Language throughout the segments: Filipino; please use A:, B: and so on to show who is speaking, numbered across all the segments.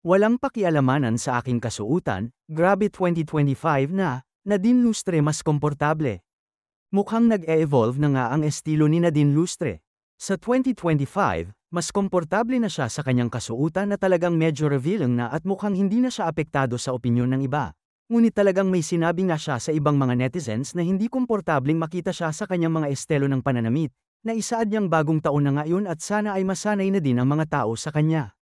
A: Walang pakialamanan sa aking kasuotan, grabe 2025 na, Nadine Lustre mas komportable. Mukhang nag-e-evolve na nga ang estilo ni Nadine Lustre. Sa 2025, mas komportable na siya sa kanyang kasuotan na talagang medyo revealing na at mukhang hindi na siya apektado sa opinyon ng iba. Ngunit talagang may sinabi nga siya sa ibang mga netizens na hindi komportabling makita siya sa kanyang mga estilo ng pananamit, na isaad niyang bagong taon na ngayon at sana ay masanay na din ang mga tao sa kanya.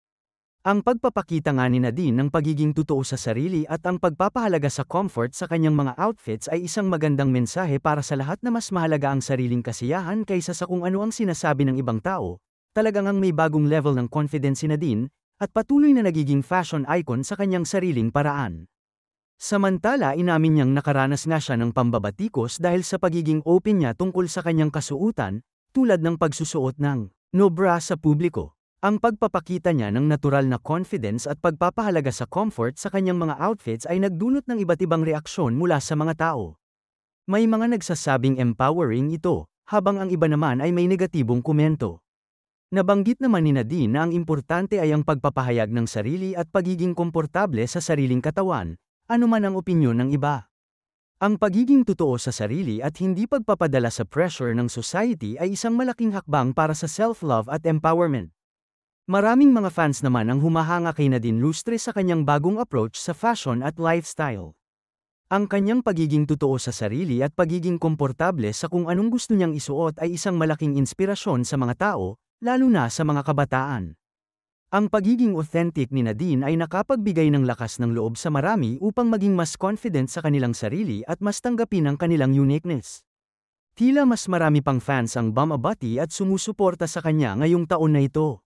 A: Ang pagpapakita nga ni Nadine ng pagiging totoo sa sarili at ang pagpapahalaga sa comfort sa kanyang mga outfits ay isang magandang mensahe para sa lahat na mas mahalaga ang sariling kasiyahan kaysa sa kung ano ang sinasabi ng ibang tao. Talagang ang may bagong level ng confidence si Nadine, at patuloy na nagiging fashion icon sa kanyang sariling paraan. Samantala inamin niyang nakaranas nga siya ng pambabatikos dahil sa pagiging open niya tungkol sa kanyang kasuotan, tulad ng pagsusuot ng no bra sa publiko. Ang pagpapakita niya ng natural na confidence at pagpapahalaga sa comfort sa kanyang mga outfits ay nagdulot ng iba't ibang reaksyon mula sa mga tao. May mga nagsasabing empowering ito, habang ang iba naman ay may negatibong komento. Nabanggit naman ni Nadine na ang importante ay ang pagpapahayag ng sarili at pagiging komportable sa sariling katawan, anuman ang opinyon ng iba. Ang pagiging totoo sa sarili at hindi pagpapadala sa pressure ng society ay isang malaking hakbang para sa self-love at empowerment. Maraming mga fans naman ang humahanga kay Nadine Lustre sa kanyang bagong approach sa fashion at lifestyle. Ang kanyang pagiging totoo sa sarili at pagiging komportable sa kung anong gusto niyang isuot ay isang malaking inspirasyon sa mga tao, lalo na sa mga kabataan. Ang pagiging authentic ni Nadine ay nakapagbigay ng lakas ng loob sa marami upang maging mas confident sa kanilang sarili at mas tanggapin ang kanilang uniqueness. Tila mas marami pang fans ang bumabati at sumusuporta sa kanya ngayong taon na ito.